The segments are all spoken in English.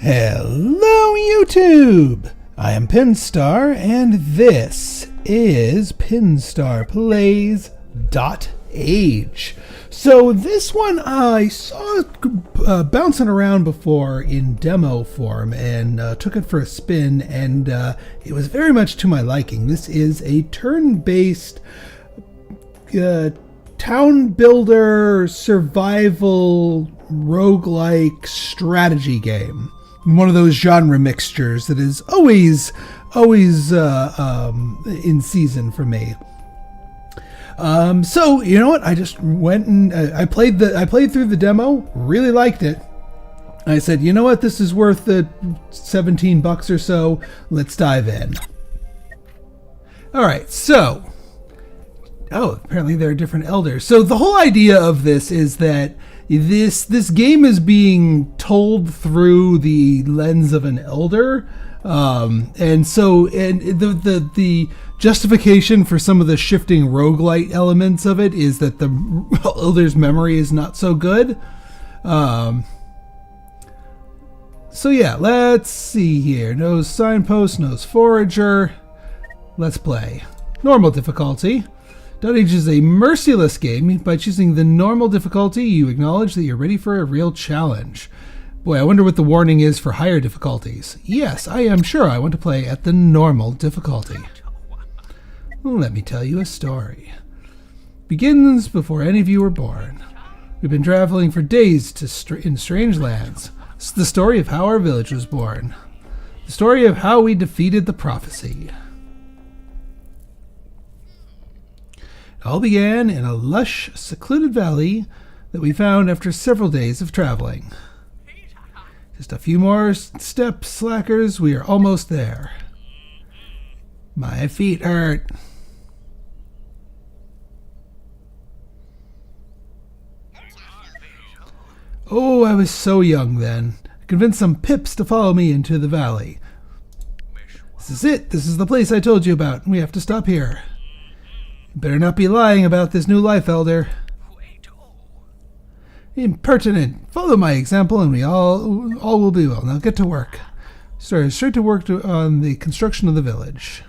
Hello YouTube! I am Pinstar and this is Pinstar Plays DotAge. So this one I saw bouncing around before in demo form and took it for a spin, and it was very much to my liking. This is a turn-based town builder survival roguelike strategy game. One of those genre mixtures that is always in season for me. So you know what? I just went and I played through the demo. Really liked it. I said, you know what? This is worth the $17 or so. Let's dive in. All right. So, apparently there are different elders. So the whole idea of this is that this game is being told through the lens of an elder, and the justification for some of the shifting roguelite elements of it is that the elder's memory is not so good. So yeah, let's see here. Knows signpost, knows forager. Let's play. Normal difficulty. DotAge is a merciless game. By choosing the normal difficulty, you acknowledge that you're ready for a real challenge. Boy, I wonder what the warning is for higher difficulties. Yes, I am sure I want to play at the normal difficulty. Let me tell you a story. Begins before any of you were born. We've been traveling for days in strange lands. It's the story of how our village was born. The story of how we defeated the prophecy. It all began in a lush, secluded valley that we found after several days of traveling. Just a few more steps, slackers, we are almost there. My feet hurt. Oh, I was so young then. I convinced some pips to follow me into the valley. This is it. This is the place I told you about. We have to stop here. You better not be lying about this new life, Elder. Impertinent. Follow my example and we all will be well. Now get to work. Started straight to work on the construction of the village.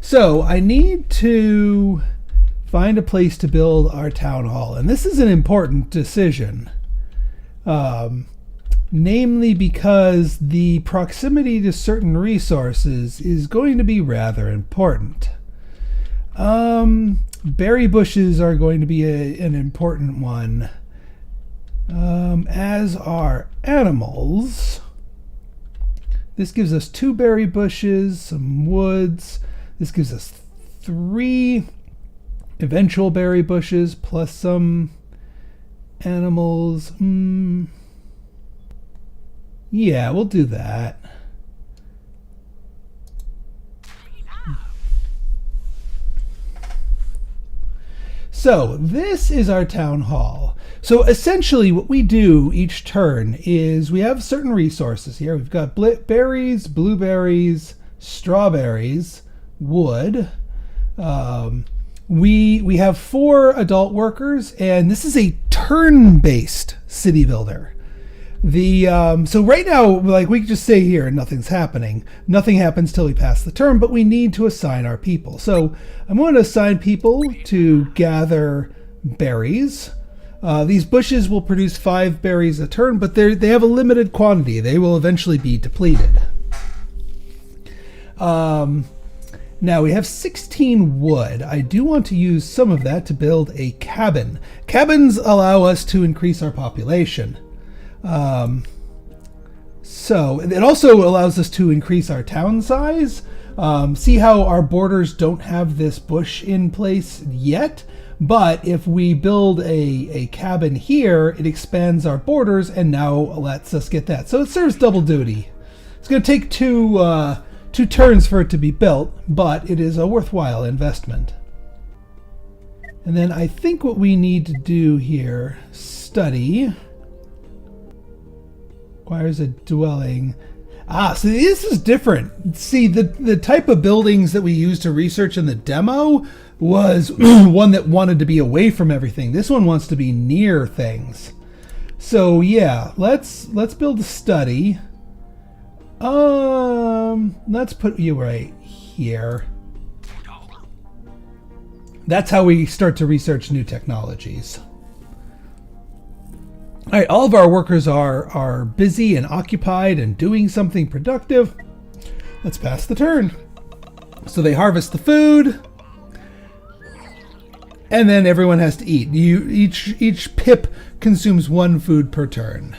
So I need to find a place to build our town hall. And this is an important decision. Namely because the proximity to certain resources is going to be rather important. Berry bushes are going to be an important one, as are animals. This gives us 2 berry bushes, some woods. This gives us 3 eventual berry bushes plus some animals. Yeah, we'll do that. So this is our town hall. So essentially what we do each turn is we have certain resources here. We've got berries, blueberries, strawberries, wood. We have 4 adult workers, and this is a turn-based city builder. So right now, like, we can just stay here and nothing's happening. Nothing happens till we pass the turn, but we need to assign our people. So I'm going to assign people to gather berries. These bushes will produce 5 berries a turn, but they have a limited quantity. They will eventually be depleted. Now we have 16 wood. I do want to use some of that to build a cabin. Cabins allow us to increase our population. So it also allows us to increase our town size. See how our borders don't have this bush in place yet, but if we build a cabin here, it expands our borders and now lets us get that. So it serves double duty. It's going to take two turns for it to be built, but it is a worthwhile investment. And then I think what we need to do here, study. Requires a dwelling. So this is different. See, the type of buildings that we used to research in the demo was one that wanted to be away from everything. This one wants to be near things. So yeah, let's build a study. Let's put you right here. That's how we start to research new technologies. All right, all of our workers are busy and occupied and doing something productive. Let's pass the turn. So they harvest the food, and then everyone has to eat. Each pip consumes 1 food per turn.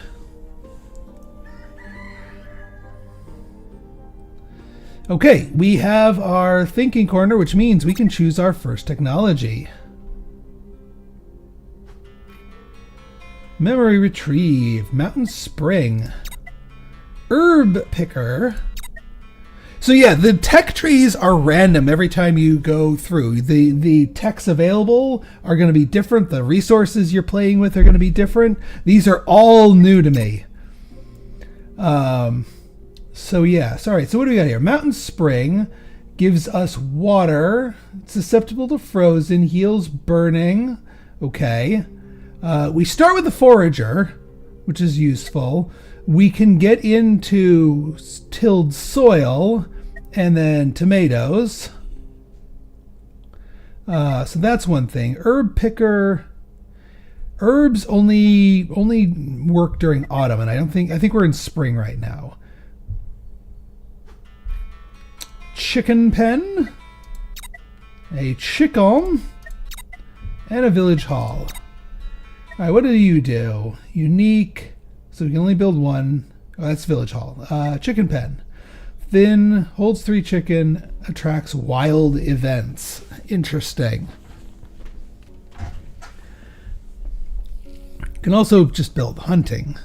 Okay, we have our thinking corner, which means we can choose our first technology. Memory retrieve, mountain spring, herb picker. So yeah, the tech trees are random every time you go through. The techs available are going to be different. The resources you're playing with are going to be different. These are all new to me. So yeah, sorry. So what do we got here? Mountain spring gives us water. It's susceptible to frozen, heals burning. Okay. We start with the forager, which is useful. We can get into tilled soil and then tomatoes. So that's one thing. Herb picker. Herbs only work during autumn, and I think we're in spring right now. Chicken pen, a chicken, and a village hall. All right, what do you do? Unique. So we can only build 1. Oh, that's village hall. Chicken pen. Thin, holds 3 chicken, attracts wild events. Interesting. You can also just build hunting.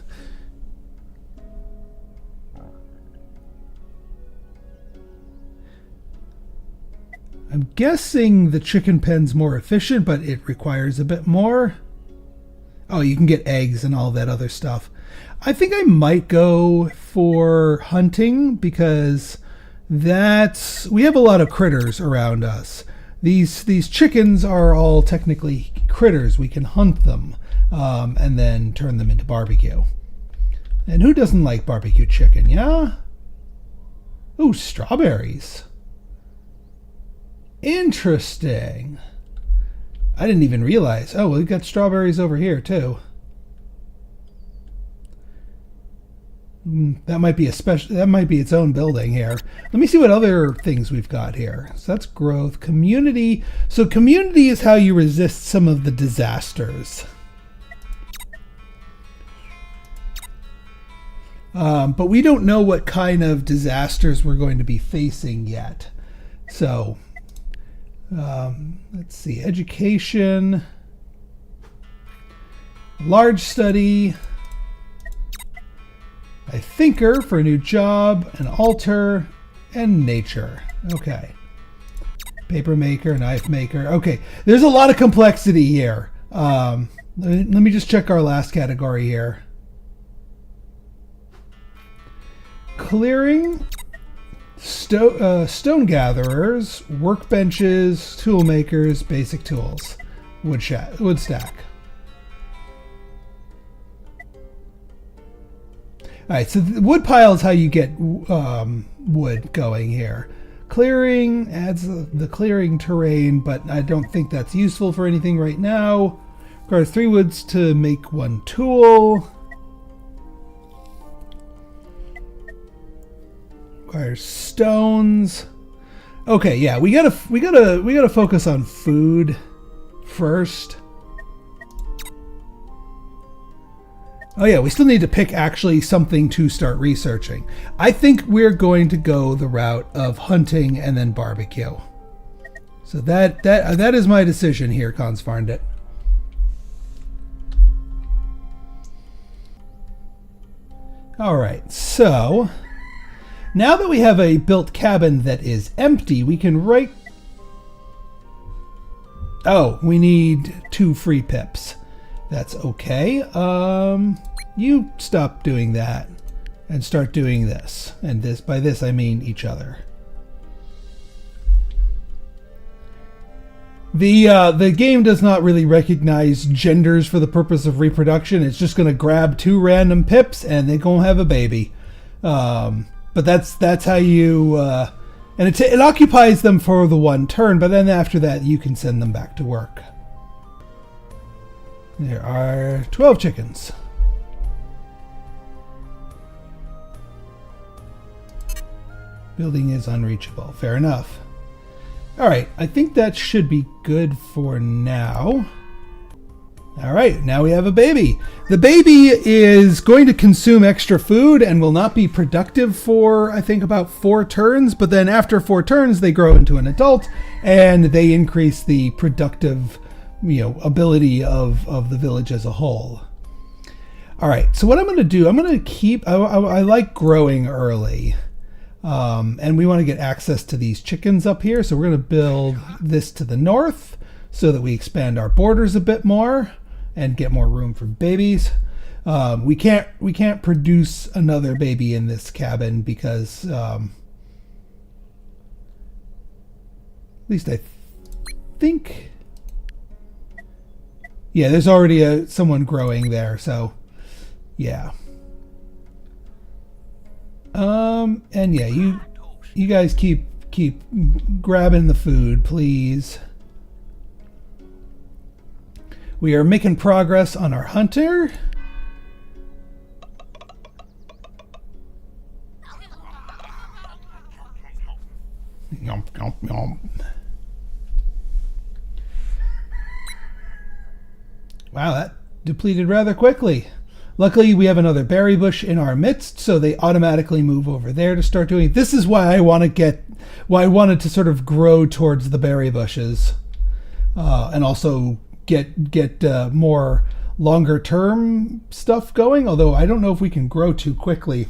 I'm guessing the chicken pen's more efficient, but it requires a bit more. Oh, you can get eggs and all that other stuff. I think I might go for hunting because we have a lot of critters around us. These chickens are all technically critters. We can hunt them and then turn them into barbecue. And who doesn't like barbecue chicken, yeah? Ooh, strawberries. Interesting. I didn't even realize. Oh, we've got strawberries over here too. That might be that might be its own building here. Let me see what other things we've got here. So that's growth, community. So community is how you resist some of the disasters. But we don't know what kind of disasters we're going to be facing yet. So let's see, education, large study, a thinker for a new job, an altar, and nature. Okay. Paper maker, knife maker. Okay, there's a lot of complexity here. Let me just check our last category here. Clearing, stone gatherers, workbenches, tool makers, basic tools, wood stack. All right, so the wood pile is how you get wood going here. Clearing adds the clearing terrain, but I don't think that's useful for anything right now. Requires 3 woods to make 1 tool. Requires stones. Okay, yeah, we gotta focus on food first. Oh yeah, we still need to pick actually something to start researching. I think we're going to go the route of hunting and then barbecue. So that is my decision here, Consfarndit. All right, so now that we have a built cabin that is empty, we can write. Oh, we need 2 free pips. That's okay. You stop doing that and start doing this. And this, by this I mean each other. The game does not really recognize genders for the purpose of reproduction. It's just going to grab 2 random pips and they're going to have a baby. But that's how you... and it occupies them for the 1 turn, but then after that you can send them back to work. There are 12 chickens. Building is unreachable. Fair enough. Alright, I think that should be good for now. Alright, now we have a baby. The baby is going to consume extra food and will not be productive for, I think, about 4 turns. But then after 4 turns, they grow into an adult and they increase the productive, ability of the village as a whole. Alright, so what I'm going to do, I'm going to keep... I like growing early. And we want to get access to these chickens up here. So we're going to build this to the north so that we expand our borders a bit more and get more room for babies. We can't produce another baby in this cabin because, at least I think, yeah, there's already someone growing there. So yeah. And yeah, you guys keep grabbing the food, please. We are making progress on our hunter. Yum, yum, yum. Wow, that depleted rather quickly. Luckily, we have another berry bush in our midst, so they automatically move over there to start doing. This is why I wanted to sort of grow towards the berry bushes, and also get more longer term stuff going. Although I don't know if we can grow too quickly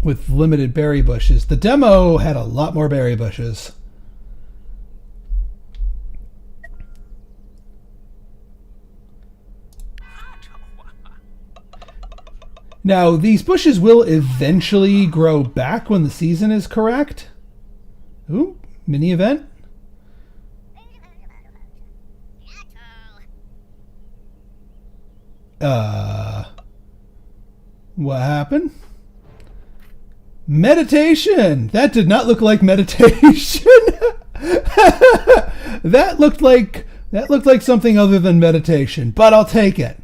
with limited berry bushes. The demo had a lot more berry bushes. Now, these bushes will eventually grow back when the season is correct. Ooh, mini event. What happened? Meditation! That did not look like meditation. That looked like something other than meditation, but I'll take it.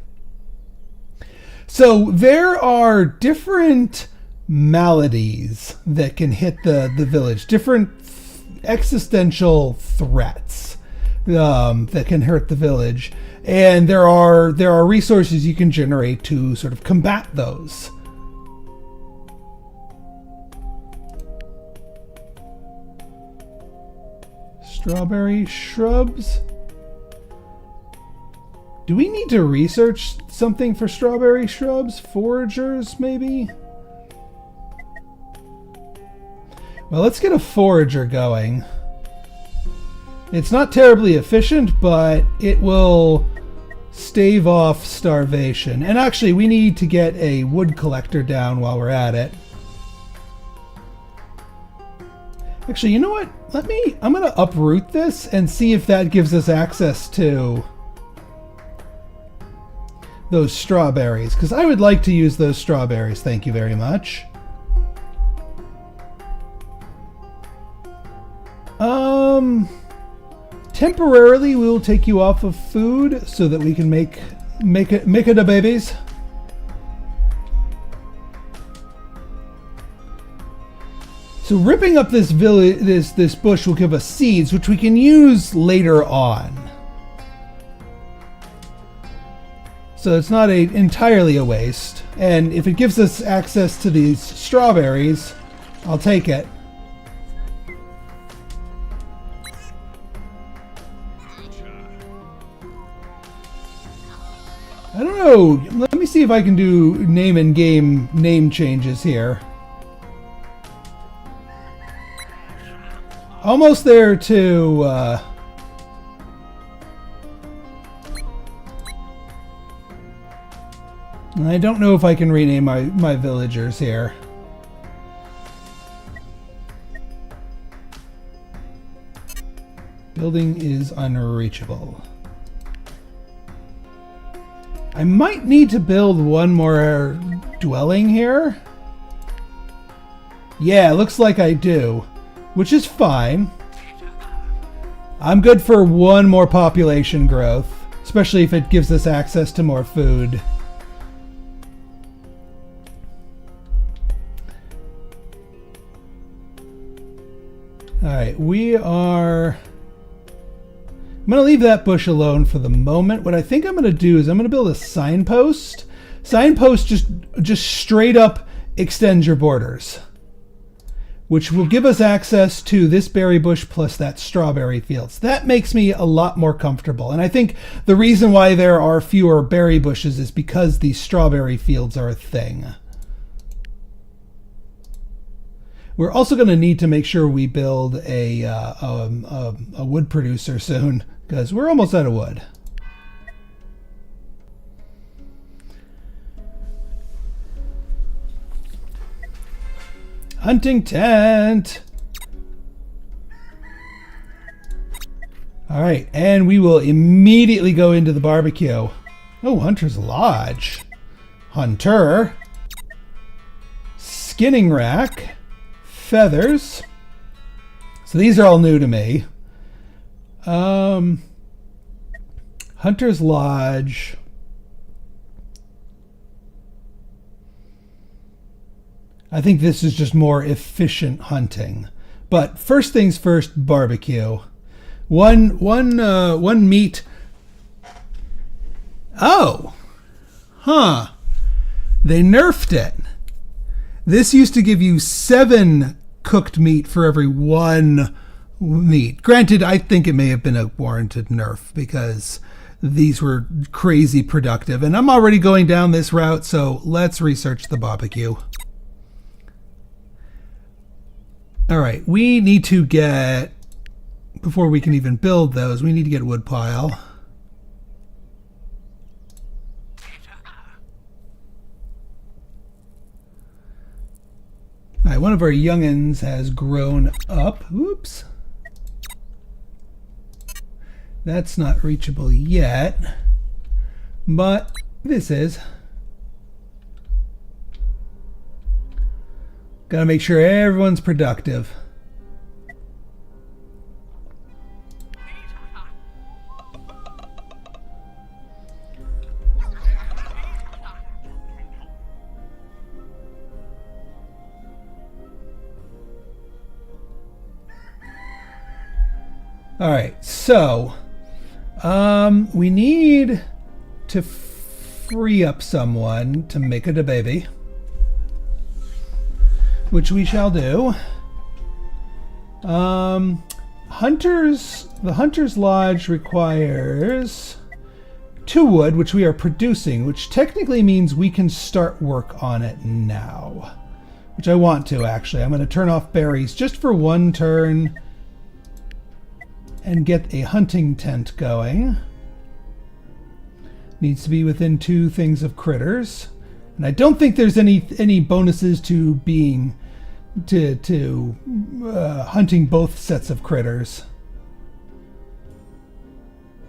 So there are different maladies that can hit the village, different existential threats that can hurt the village, and there are resources you can generate to sort of combat those. Strawberry shrubs. Do we need to research something for strawberry shrubs? Foragers, maybe? Well, let's get a forager going. It's not terribly efficient, but it will stave off starvation. And actually, we need to get a wood collector down while we're at it. Actually, you know what? I'm going to uproot this and see if that gives us access to those strawberries, because I would like to use those strawberries. Thank you very much. Temporarily we will take you off of food so that we can make it a babies. So ripping up this this bush will give us seeds, which we can use later on. So it's not entirely a waste. And if it gives us access to these strawberries, I'll take it. I don't know. Let me see if I can do name and game name changes here. Almost there to... I don't know if I can rename my villagers here. Building is unreachable. I might need to build one more dwelling here. Yeah, looks like I do, which is fine. I'm good for one more population growth, especially if it gives us access to more food. Alright, I'm going to leave that bush alone for the moment. What I think I'm going to do is I'm going to build a signpost. Signpost just straight up extends your borders, which will give us access to this berry bush plus that strawberry fields. That makes me a lot more comfortable. And I think the reason why there are fewer berry bushes is because these strawberry fields are a thing. We're also going to need to make sure we build a wood producer soon, because we're almost out of wood. Hunting tent. All right, and we will immediately go into the barbecue. Oh, Hunter's Lodge. Hunter. Skinning rack. Feathers. So these are all new to me. Hunter's Lodge. I think this is just more efficient hunting. But first things first, barbecue. One meat. Oh. Huh. They nerfed it. This used to give you 7 cooked meat for every 1 meat. Granted, I think it may have been a warranted nerf because these were crazy productive. And I'm already going down this route, so let's research the barbecue. All right, we need to get, before we can even build those, we need to get a wood pile. All right, one of our youngins has grown up. Oops. That's not reachable yet, but this is. Gotta make sure everyone's productive. All right, so we need to free up someone to make it a baby, which we shall do. The Hunter's Lodge requires 2 wood, which we are producing, which technically means we can start work on it now, which I want to actually. I'm going to turn off berries just for 1 turn and get a hunting tent going. Needs to be within 2 things of critters. And I don't think there's any bonuses to being hunting both sets of critters.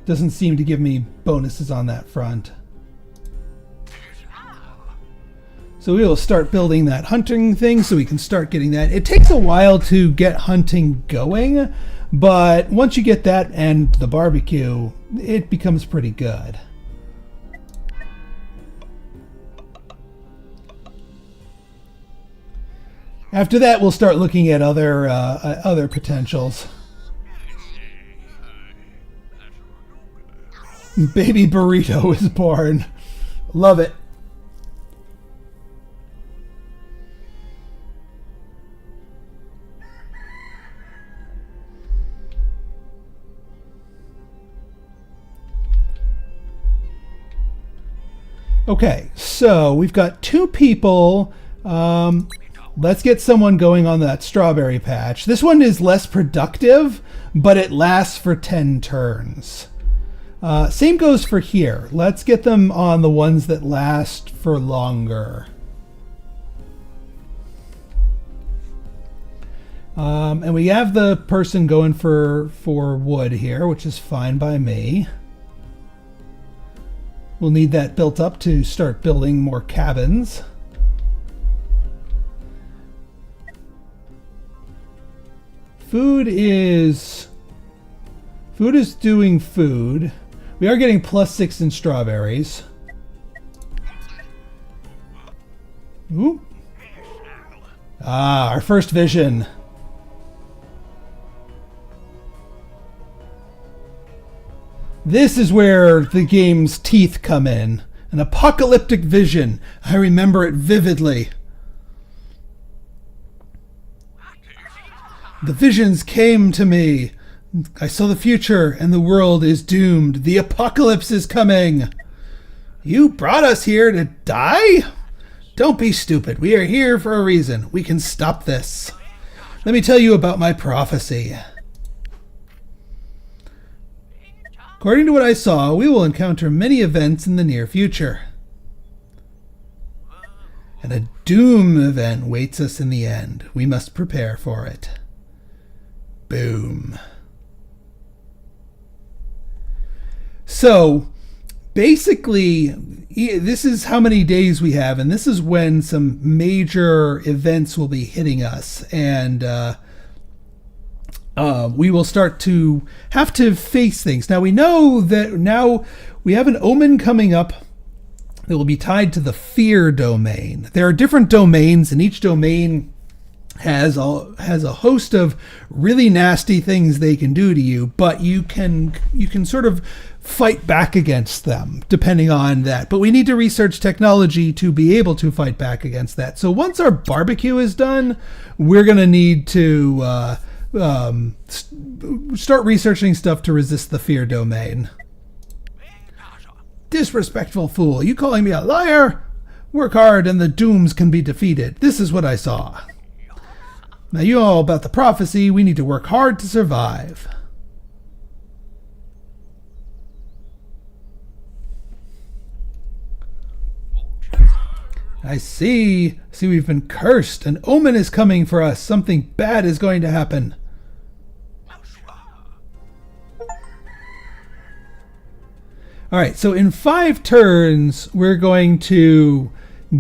Doesn't seem to give me bonuses on that front. So we will start building that hunting thing so we can start getting that. It takes a while to get hunting going, but once you get that and the barbecue, it becomes pretty good. After that, we'll start looking at other potentials. Baby burrito is born. Love it. Okay, so we've got 2 people. Let's get someone going on that strawberry patch. This one is less productive, but it lasts for 10 turns. Same goes for here. Let's get them on the ones that last for longer. And we have the person going for wood here, which is fine by me. We'll need that built up to start building more cabins. Food is doing food. We are getting +6 in strawberries. Ooh. Ah, our first vision. This is where the game's teeth come in. An apocalyptic vision. I remember it vividly. The visions came to me. I saw the future and the world is doomed. The apocalypse is coming. You brought us here to die? Don't be stupid. We are here for a reason. We can stop this. Let me tell you about my prophecy. According to what I saw, we will encounter many events in the near future. And a doom event waits us in the end. We must prepare for it. Boom. So, basically, this is how many days we have, and this is when some major events will be hitting us, and we will start to have to face things. Now, we know that now we have an Omen coming up that will be tied to the fear domain. There are different domains, and each domain has a host of really nasty things they can do to you, but you can sort of fight back against them depending on that. But we need to research technology to be able to fight back against that. So once our barbecue is done, we're going to need to start researching stuff to resist the fear domain. Disrespectful fool, you calling me a liar? Work hard and the dooms can be defeated. This is what I saw. Now you know all about the prophecy. We need to work hard to survive. I see. We've been cursed. An omen is coming for us. Something bad is going to happen. Alright, so in 5 turns, we're going to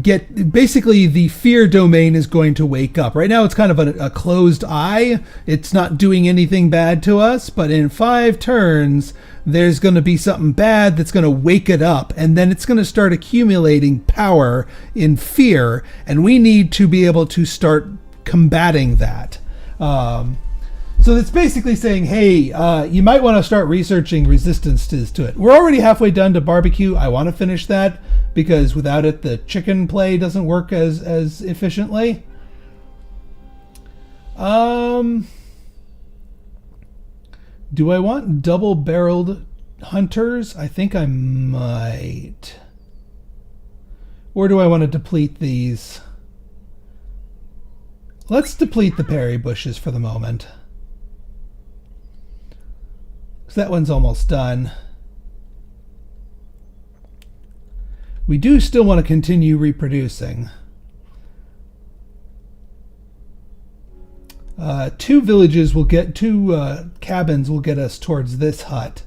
get... Basically, the fear domain is going to wake up. Right now, it's kind of a closed eye. It's not doing anything bad to us, but in 5 turns, there's going to be something bad that's going to wake it up, and then it's going to start accumulating power in fear, and we need to be able to start combating that. So it's basically saying, hey, you might want to start researching resistances to it. We're already halfway done to barbecue. I want to finish that because without it, the chicken play doesn't work as efficiently. Do I want double-barreled hunters? I think I might. Or do I want to deplete these? Let's deplete the berry bushes for the moment. So that one's almost done. We do still want to continue reproducing. 2 villages will get 2 cabins will get us towards this hut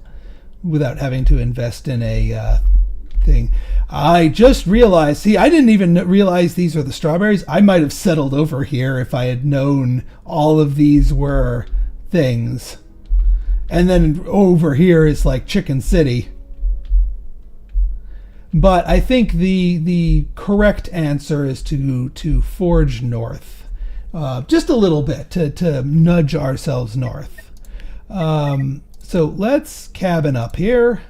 without having to invest in a thing. I just realized, see, I didn't even realize these are the strawberries. I might have settled over here if I had known all of these were things. And then over here is like Chicken City. But I think the correct answer is to forge north. Just a little bit to nudge ourselves north. So let's cabin up here.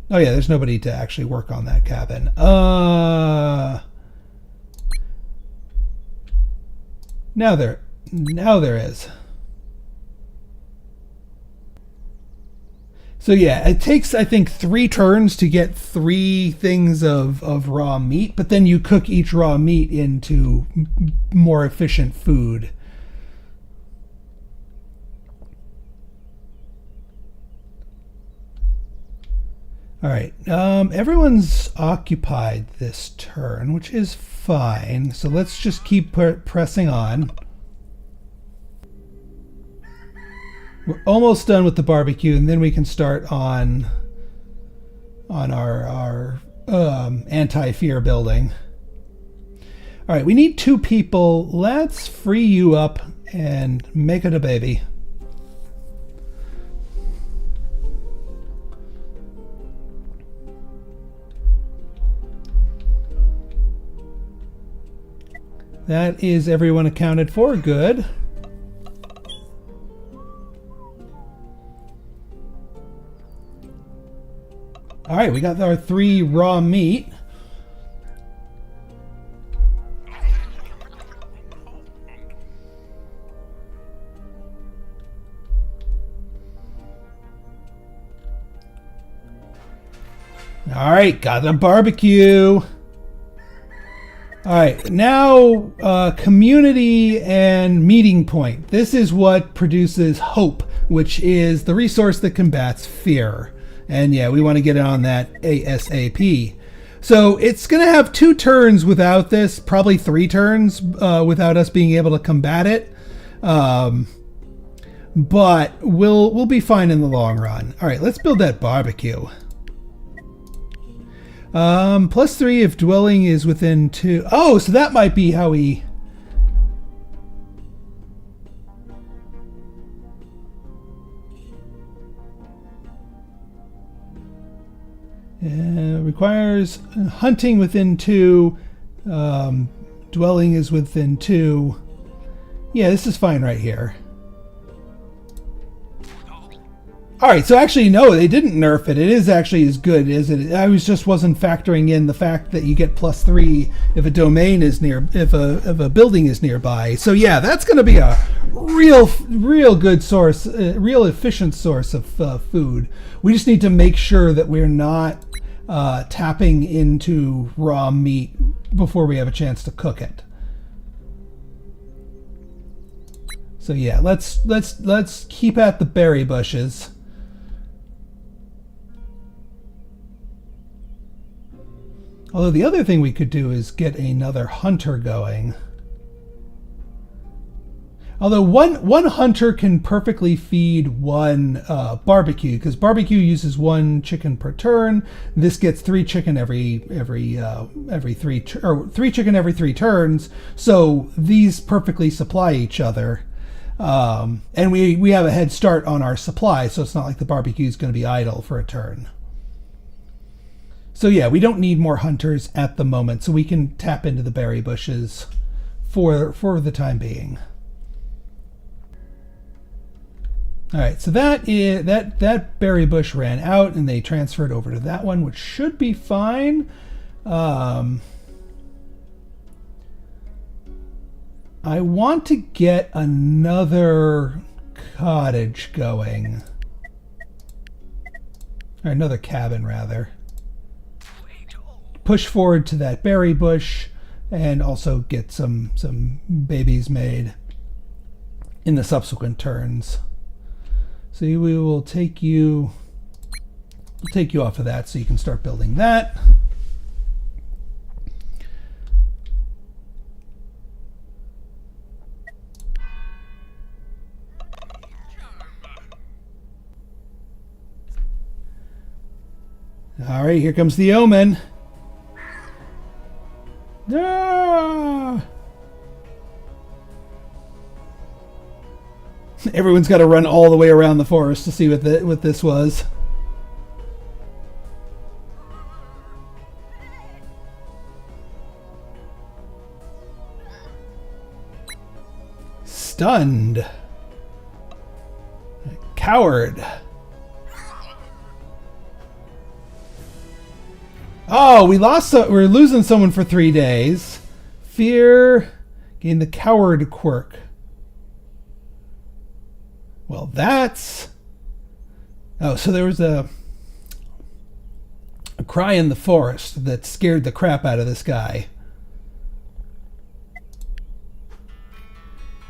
Oh yeah, there's nobody to actually work on that cabin. Now there is. So yeah, it takes, I think, 3 turns to get 3 things of raw meat, but then you cook each raw meat into more efficient food. All right, everyone's occupied this turn, which is fine. So let's just keep pressing on. We're almost done with the barbecue, and then we can start on our anti-fear building. All right, we need 2 people. Let's free you up and make it a baby. That is everyone accounted for. Good. All right, we got our 3 raw meat. All right, got the barbecue. All right, now community and meeting point. This is what produces hope, which is the resource that combats fear. And yeah, we want to get on that ASAP. So it's going to have 2 turns without this, probably 3 turns without us being able to combat it. But we'll be fine in the long run. All right, let's build that barbecue. +3 if dwelling is within 2. Oh, so that might be how we... requires hunting within 2. Dwelling is within 2. Yeah, this is fine right here. All right, so actually, no, they didn't nerf it. It is actually as good as it. I just wasn't factoring in the fact that you get +3 if a domain is near, if a building is nearby. So yeah, that's going to be a real good source, real efficient source of food. We just need to make sure that we're not tapping into raw meat before we have a chance to cook it. So yeah, let's keep at the berry bushes. Although the other thing we could do is get another hunter going. Although one hunter can perfectly feed 1 barbecue, because barbecue uses 1 chicken per turn. This gets 3 chicken every 3 chicken every 3 turns. So these perfectly supply each other, and we have a head start on our supply. So it's not like the barbecue is going to be idle for a turn. So yeah, we don't need more hunters at the moment, so we can tap into the berry bushes for the time being. All right, so that berry bush ran out, and they transferred over to that one, which should be fine. I want to get another cottage going, or another cabin rather. Push forward to that berry bush, and also get some babies made in the subsequent turns. So we will take you off of that so you can start building that. All right, here comes the Omen. Ah! Everyone's got to run all the way around the forest to see what this was. Stunned. Coward. Oh, we're losing someone for 3 days. Fear. Gain the coward quirk. Well, that's... Oh, so there was a cry in the forest that scared the crap out of this guy.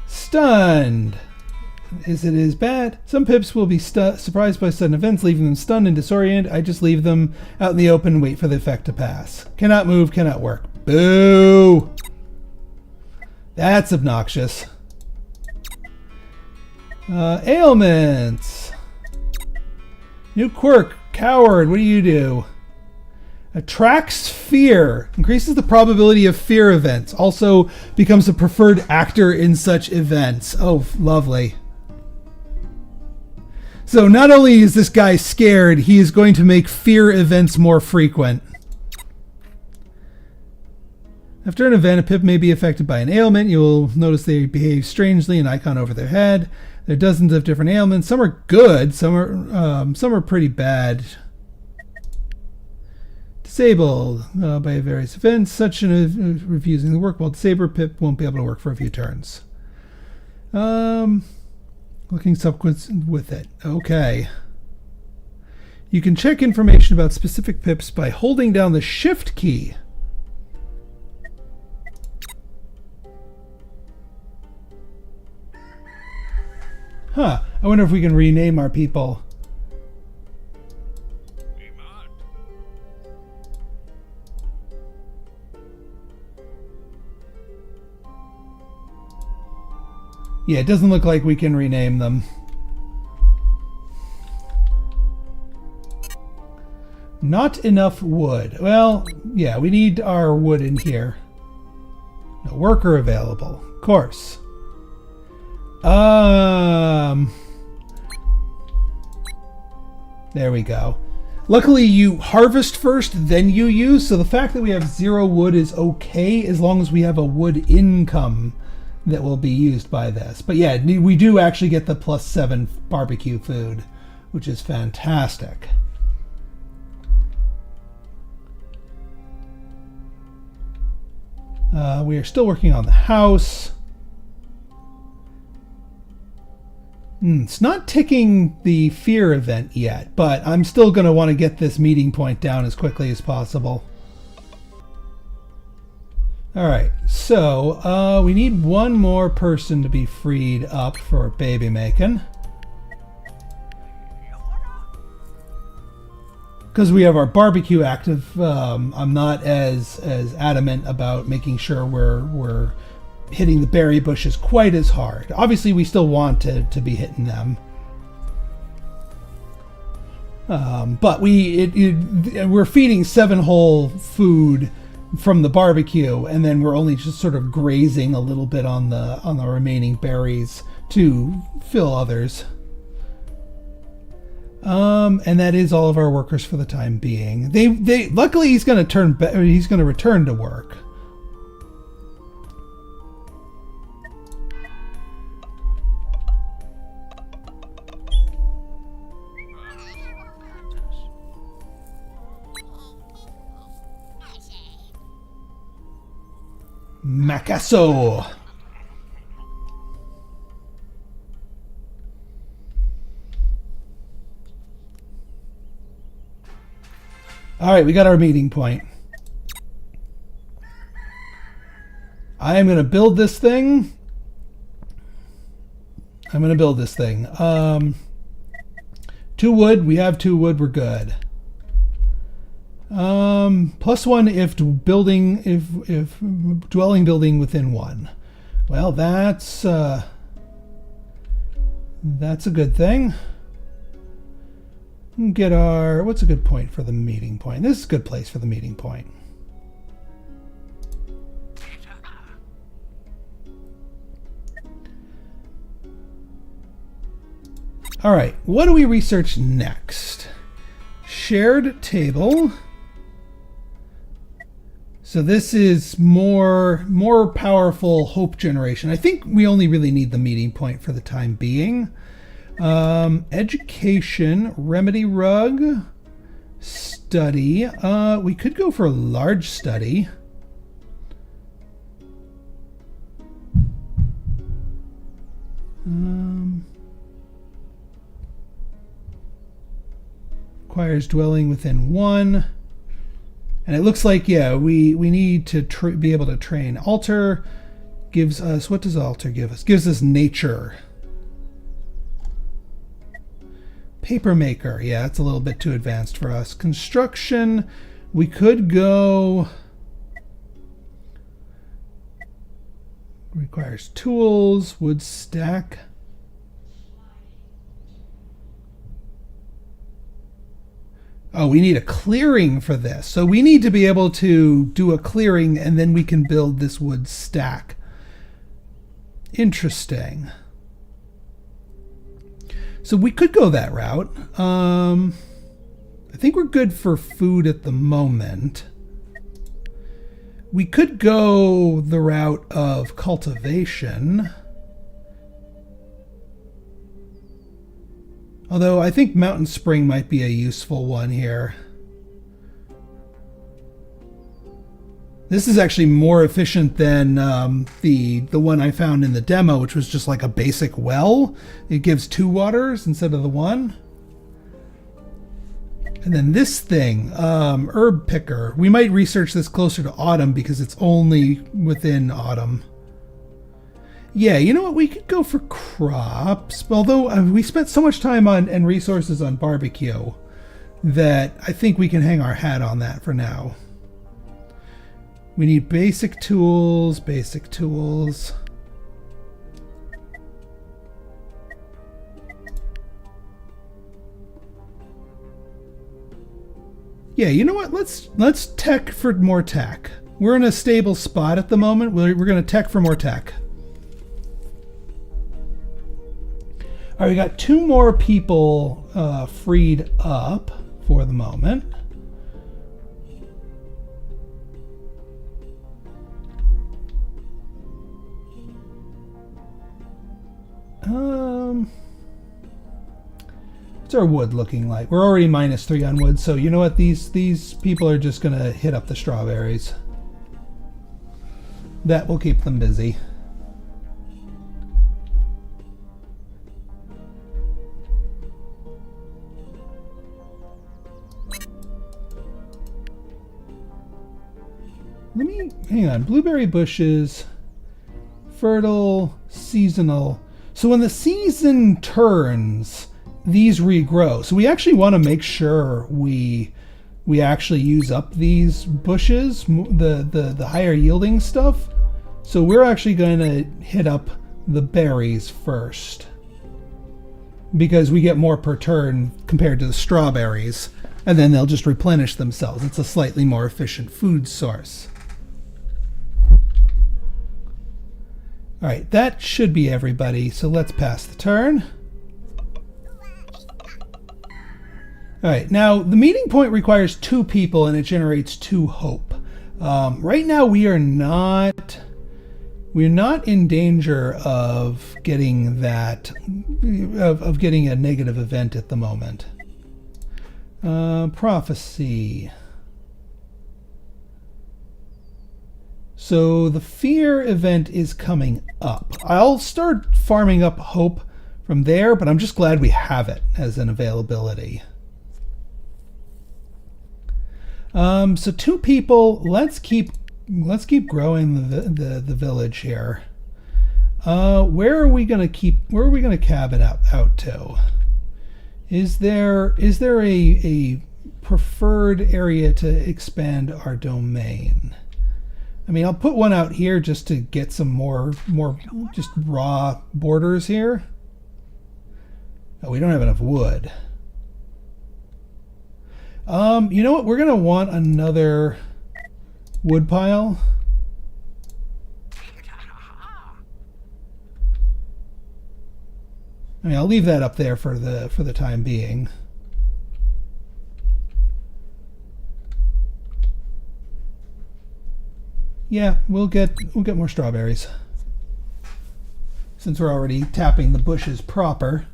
Stunned. Is it as bad? Some pips will be surprised by sudden events, leaving them stunned and disoriented. I just leave them out in the open and wait for the effect to pass. Cannot move, cannot work. Boo! That's obnoxious. Ailments. New quirk. Coward. What do you do? Attracts fear. Increases the probability of fear events. Also becomes a preferred actor in such events. Oh, lovely. So not only is this guy scared, he is going to make fear events more frequent. After an event, a pip may be affected by an ailment. You'll notice they behave strangely, an icon over their head. There are dozens of different ailments. Some are good, some are pretty bad. Disabled by various events, such as refusing to work while disabled, pip won't be able to work for a few turns. Looking subsequent with it. Okay. You can check information about specific pips by holding down the shift key. Huh. I wonder if we can rename our people. Yeah, it doesn't look like we can rename them. Not enough wood. Well, yeah, we need our wood in here. No worker available. Of course. There we go. Luckily, you harvest first, then you use. So the fact that we have 0 wood is okay as long as we have a wood income that will be used by this. But yeah, we do actually get the +7 barbecue food, which is fantastic. We are still working on the house. It's not ticking the fear event yet, but I'm still going to want to get this meeting point down as quickly as possible. Alright, so we need one more person to be freed up for baby making. Because we have our barbecue active, I'm not as adamant about making sure we're hitting the berry bushes quite as hard. Obviously, we still want to be hitting them. But we're feeding 7 whole food from the barbecue, and then we're only just sort of grazing a little bit on the remaining berries to fill others. And that is all of our workers for the time being. They luckily he's going to return to work. Macasso. All right, we got our meeting point. I am going to build this thing. 2 wood. We have 2 wood. We're good. +1 if dwelling building within 1. Well, that's a good thing. Get our, what's a good point for the meeting point? This is a good place for the meeting point. All right, what do we research next? Shared table. So this is more powerful hope generation. I think we only really need the meeting point for the time being. Education, remedy rug, study. We could go for a large study. Requires dwelling within 1. And it looks like, yeah, we need to be able to train. Altar gives us, what does altar give us? Gives us nature. Paper maker. Yeah, it's a little bit too advanced for us. Construction. We could go... Requires tools. Wood stack. Oh, we need a clearing for this. So we need to be able to do a clearing and then we can build this wood stack. Interesting. So we could go that route. I think we're good for food at the moment. We could go the route of cultivation. Although I think Mountain Spring might be a useful one here. This is actually more efficient than the one I found in the demo, which was just like a basic well. It gives 2 waters instead of the 1. And then this thing, herb picker. We might research this closer to autumn because it's only within autumn. Yeah, you know what? We could go for crops. Although we spent so much time on and resources on barbecue that I think we can hang our hat on that for now. We need basic tools, basic tools. Yeah, you know what? Let's tech for more tech. We're in a stable spot at the moment. We're going to tech for more tech. All right, we got 2 more people freed up for the moment. What's our wood looking like? We're already -3 on wood, so you know what? These people are just gonna hit up the strawberries. That will keep them busy. Let me hang on. Blueberry bushes, fertile, seasonal. So when the season turns, these regrow. So we actually want to make sure we actually use up these bushes, the higher yielding stuff. So we're actually going to hit up the berries first because we get more per turn compared to the strawberries, and then they'll just replenish themselves. It's a slightly more efficient food source. All right, that should be everybody. So let's pass the turn. All right, now the meeting point requires 2 people and it generates 2 hope. Right now we're not in danger of getting that, of getting a negative event at the moment. Prophecy. So the fear event is coming up. I'll start farming up hope from there, but I'm just glad we have it as an availability. So 2 people. Let's keep growing the village here. Where are we gonna cabin out to? Is there a preferred area to expand our domain? I mean, I'll put one out here just to get some more just raw borders here. Oh, we don't have enough wood. You know what? We're gonna want another wood pile. I mean, I'll leave that up there for the time being. Yeah, we'll get more strawberries since we're already tapping the bushes proper.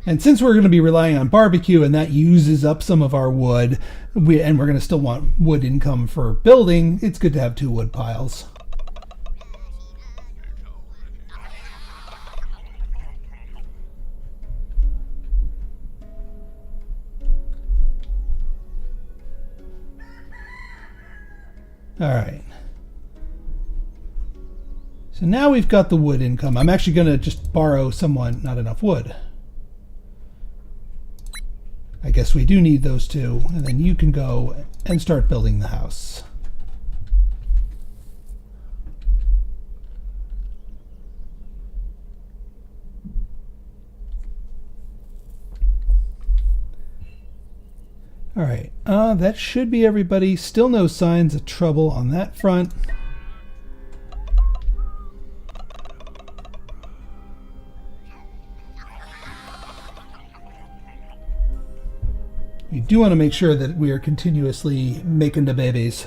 And since we're going to be relying on barbecue and that uses up some of our wood, and we're going to still want wood income for building, it's good to have 2 wood piles. All right. So now we've got the wood income. I'm actually going to just borrow someone, not enough wood. I guess we do need those two, and then you can go and start building the house. All right, that should be everybody. Still no signs of trouble on that front. We do want to make sure that we are continuously making the babies.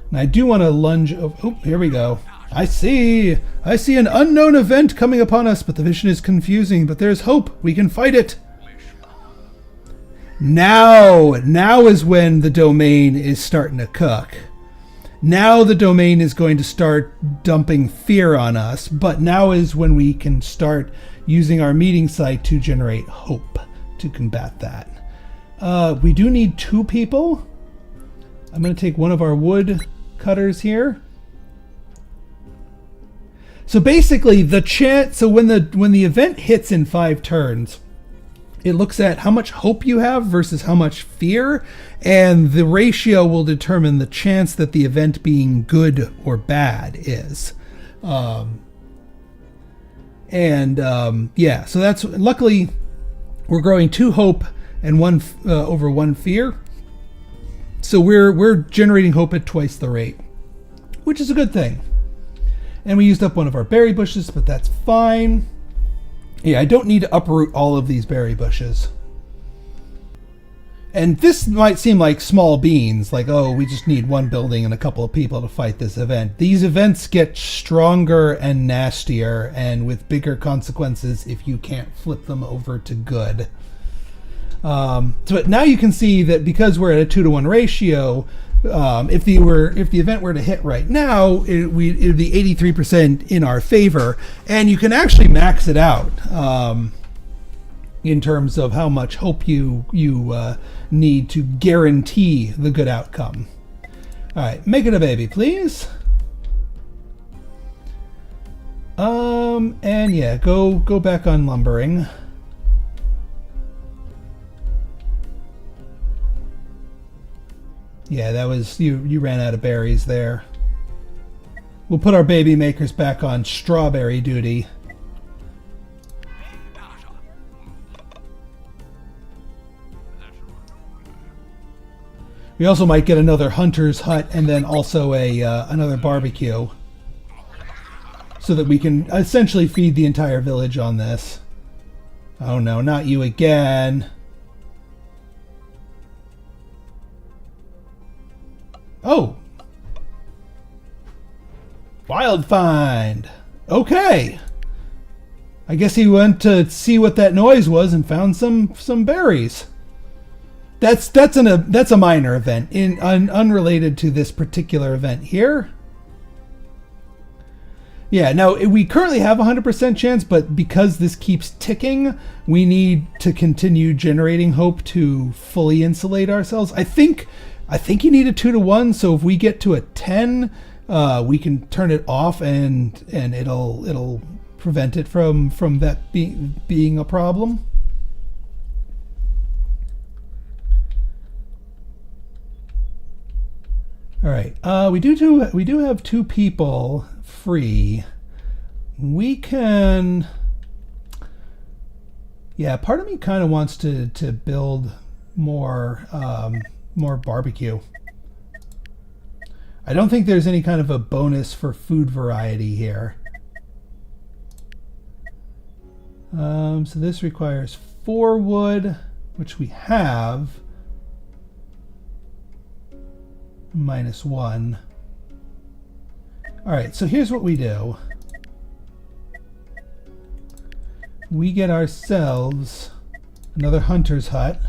And I do want to lunge over. Oh, here we go. I see an unknown event coming upon us, but the vision is confusing. But there's hope. We can fight it. Now is when the domain is starting to cook. Now the domain is going to start dumping fear on us, but now is when we can start using our meeting site to generate hope to combat that. We do need 2 people. I'm going to take one of our wood cutters here. So basically the chance, so when the event hits in 5 turns, it looks at how much hope you have versus how much fear, and the ratio will determine the chance that the event being good or bad is. Yeah, so that's, luckily we're growing 2 hope and 1 over 1 fear. So we're generating hope at twice the rate, which is a good thing. And we used up one of our berry bushes, but that's fine. Yeah, I don't need to uproot all of these berry bushes. And this might seem like small beans, like, oh, we just need 1 building and a couple of people to fight this event. These events get stronger and nastier and with bigger consequences if you can't flip them over to good. But now you can see that because we're at a 2-to-1 ratio, if the event were to hit right now, it would be 83% in our favor, and you can actually max it out in terms of how much hope you need to guarantee the good outcome. All right, make it a baby, please. And yeah, go back on lumbering. Yeah, that was, you ran out of berries there. We'll put our baby makers back on strawberry duty. We also might get another hunter's hut and then also another barbecue, so that we can essentially feed the entire village on this. Oh no, not you again. Oh! Wild find! Okay! I guess he went to see what that noise was and found some berries. That's a minor event, unrelated to this particular event here. Yeah, now we currently have a 100% chance, but because this keeps ticking, we need to continue generating hope to fully insulate ourselves. I think you need a 2-to-1, so if we get to a 10, we can turn it off and it'll prevent it from that being a problem. All right, we do have 2 people free. We can, yeah, part of me kind of wants to build more barbecue. I don't think there's any kind of a bonus for food variety here. So this requires 4 wood, which we have. -1. All right, so here's what we do. We get ourselves another hunter's hut.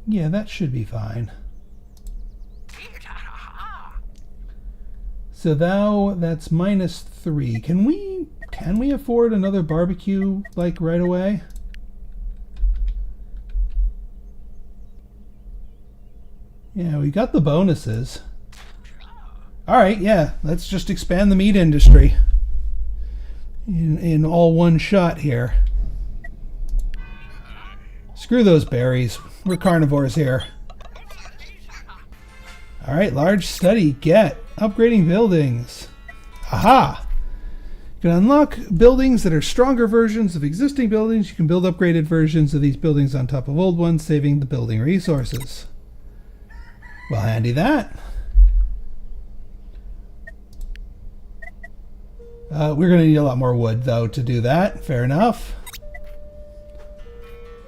Yeah, that should be fine. So that's -3. Can we afford another barbecue like right away? Yeah, we got the bonuses. All right, yeah, let's just expand the meat industry in all one shot here. Screw those berries. We're carnivores here. All right, large study. Get. Upgrading buildings. Aha! You can unlock buildings that are stronger versions of existing buildings. You can build upgraded versions of these buildings on top of old ones, saving the building resources. Well, handy that. We're going to need a lot more wood, though, to do that. Fair enough.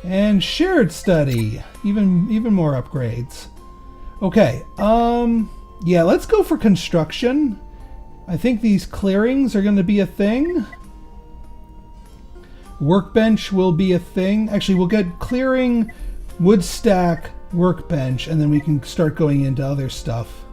And shared study. Even more upgrades. Okay. Yeah, let's go for construction. I think these clearings are going to be a thing. Workbench will be a thing. Actually, we'll get clearing, wood stack, workbench, and then we can start going into other stuff.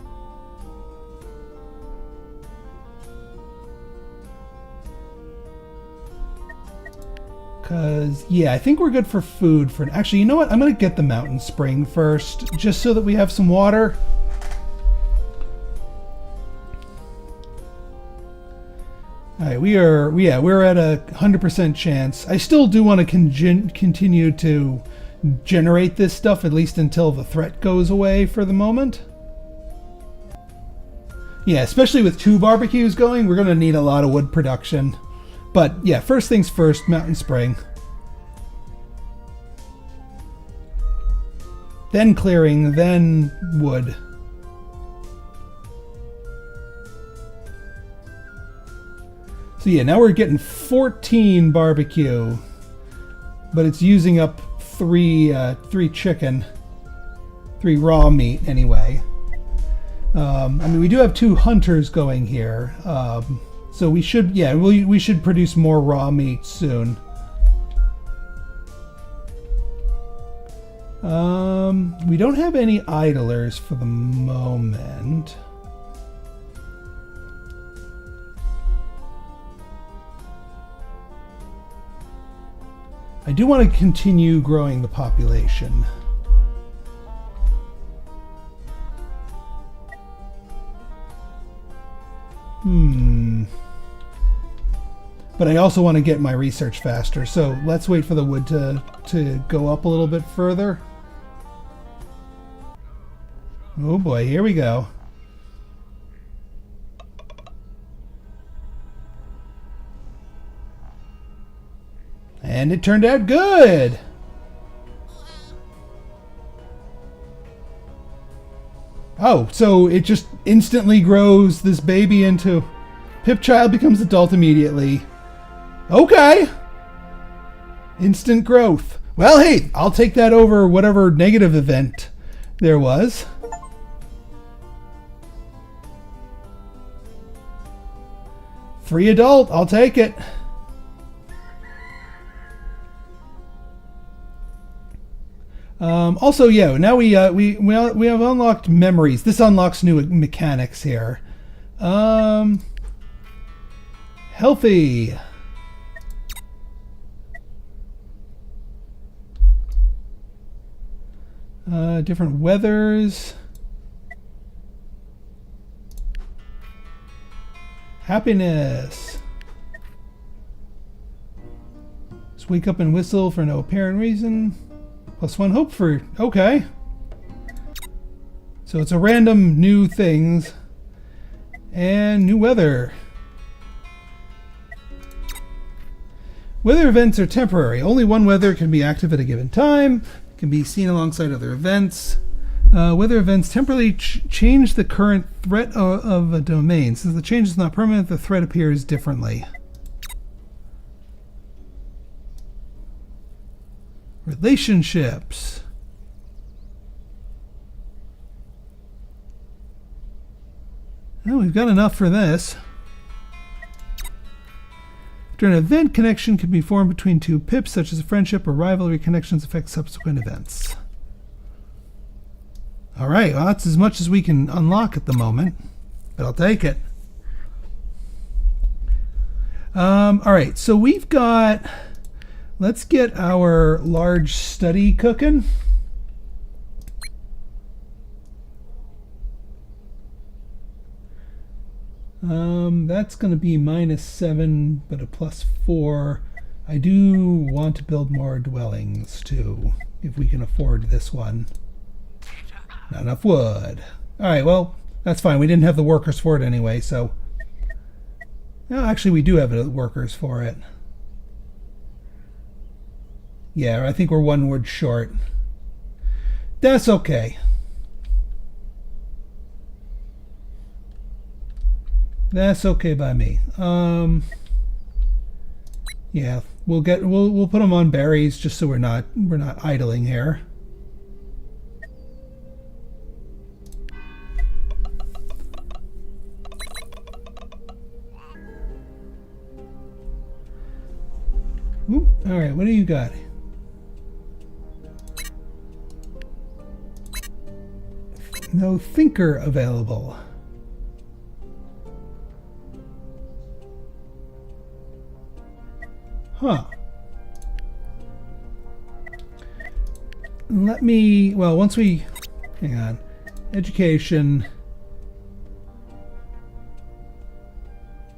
Because, yeah, I think we're good for food. Actually, you know what? I'm going to get the mountain spring first, just so that we have some water. Alright, we're at a 100% chance. I still do want to continue to generate this stuff, at least until the threat goes away for the moment. Yeah, especially with 2 barbecues going, we're going to need a lot of wood production. But yeah, first things first, mountain spring. Then clearing, then wood. So yeah, now we're getting 14 barbecue, but it's using up 3 chicken, 3 raw meat anyway. I mean, we do have 2 hunters going here, so we should, yeah, we should produce more raw meat soon. We don't have any idlers for the moment. I do want to continue growing the population. But I also want to get my research faster, so let's wait for the wood to go up a little bit further. Oh boy, here we go. And it turned out good! Oh, so it just instantly grows this baby into... Pipchild becomes adult immediately. Okay! Instant growth. Well, hey, I'll take that over whatever negative event there was. Free adult, I'll take it. Also, yeah, now we have unlocked memories. This unlocks new mechanics here. Healthy. Different weathers. Happiness. Just wake up and whistle for no apparent reason. +1 hope for... Okay. So it's a random new things. And new weather. Weather events are temporary. Only one weather can be active at a given time. It can be seen alongside other events. Weather events temporarily change the current threat of a domain. Since the change is not permanent, the threat appears differently. Relationships. Well, we've got enough for this. During an event, connection can be formed between 2 pips, such as a friendship or rivalry. Connections affect subsequent events. Alright, well, that's as much as we can unlock at the moment, but I'll take it. All right, so we've got, let's get our large study cooking. That's going to be -7, but a +4. I do want to build more dwellings too, if we can afford this one. Not enough wood. All right, well, that's fine. We didn't have the workers for it anyway, so. No, actually, we do have the workers for it. Yeah, I think we're 1 wood short. That's okay. That's okay by me. Yeah, we'll put them on berries just so we're not idling here. Ooh, all right, what do you got? No thinker available. Huh. Let me, well, once we, hang on, education,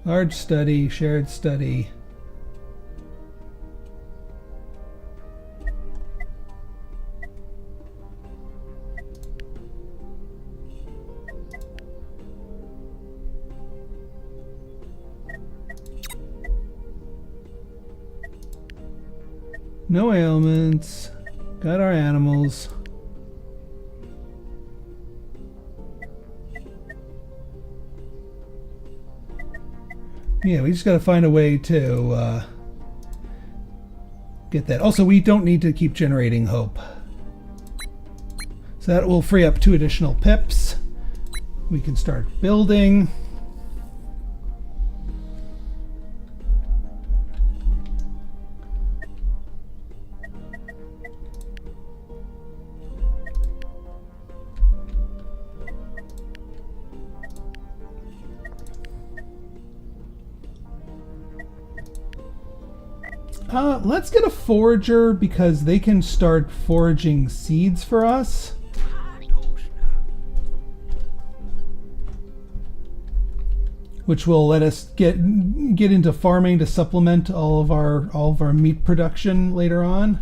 large study, shared study. No ailments. Got our animals. Yeah, we just got to find a way to get that. Also, we don't need to keep generating hope. So that will free up 2 additional pips. We can start building. Let's get a forager because they can start foraging seeds for us. Which will let us get into farming to supplement all of our meat production later on.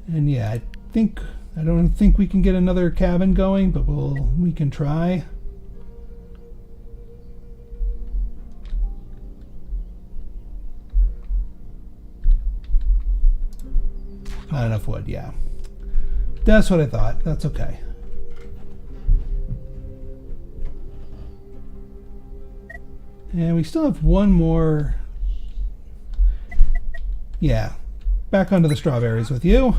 And yeah, I don't think we can get another cabin going, but we can try. Not enough wood, yeah. That's what I thought. That's okay. And we still have 1 more. Yeah. Back onto the strawberries with you.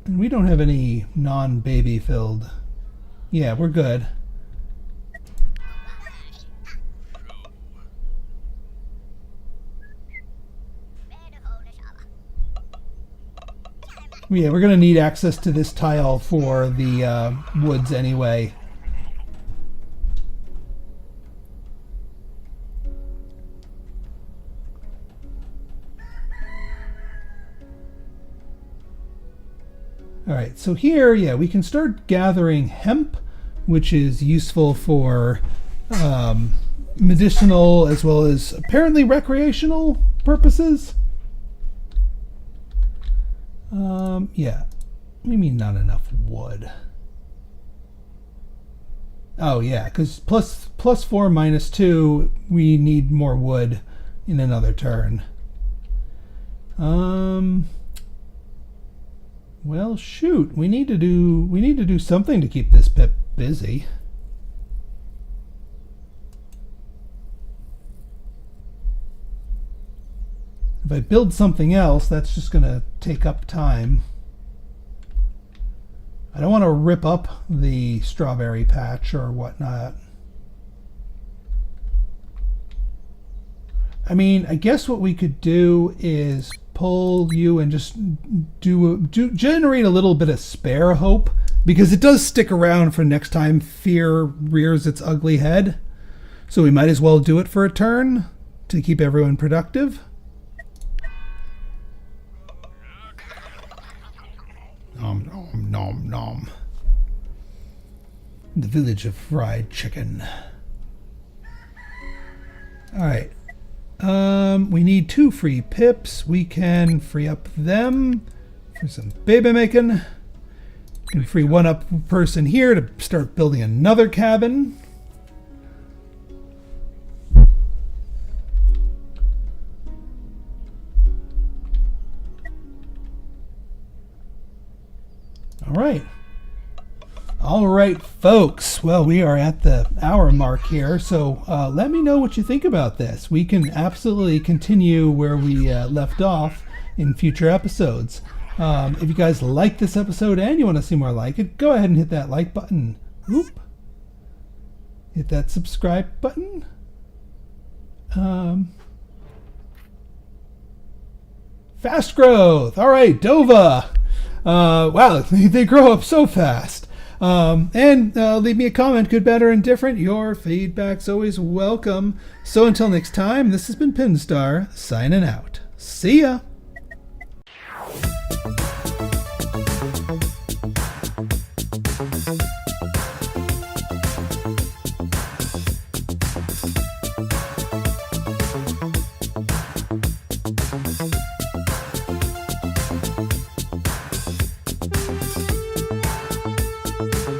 And we don't have any non-baby filled. Yeah, we're good. Yeah, we're going to need access to this tile for the woods anyway. Alright, so here, yeah, we can start gathering hemp, which is useful for medicinal as well as apparently recreational purposes. Yeah. What do you mean not enough wood? Oh, yeah, because plus 4 minus 2, we need more wood in another turn. Well, shoot, we need to do something to keep this pip busy. If I build something else, that's just going to take up time. I don't want to rip up the strawberry patch or whatnot. I mean, I guess what we could do is pull you and just generate a little bit of spare hope, because it does stick around for next time fear rears its ugly head. So we might as well do it for a turn to keep everyone productive. Nom nom nom nom. The village of fried chicken. Alright. We need 2 free pips. We can free up them for some baby making. We can free one up person here to start building another cabin. All right, folks. Well, we are at the hour mark here, so let me know what you think about this. We can absolutely continue where we left off in future episodes. If you guys like this episode and you want to see more like it, go ahead and hit that like button. Oop. Hit that subscribe button. Fast growth. All right, Dova. Wow, they grow up so fast. And leave me a comment, good, bad, or indifferent. Your feedback's always welcome. So until next time, this has been Pinstar, signing out. See ya!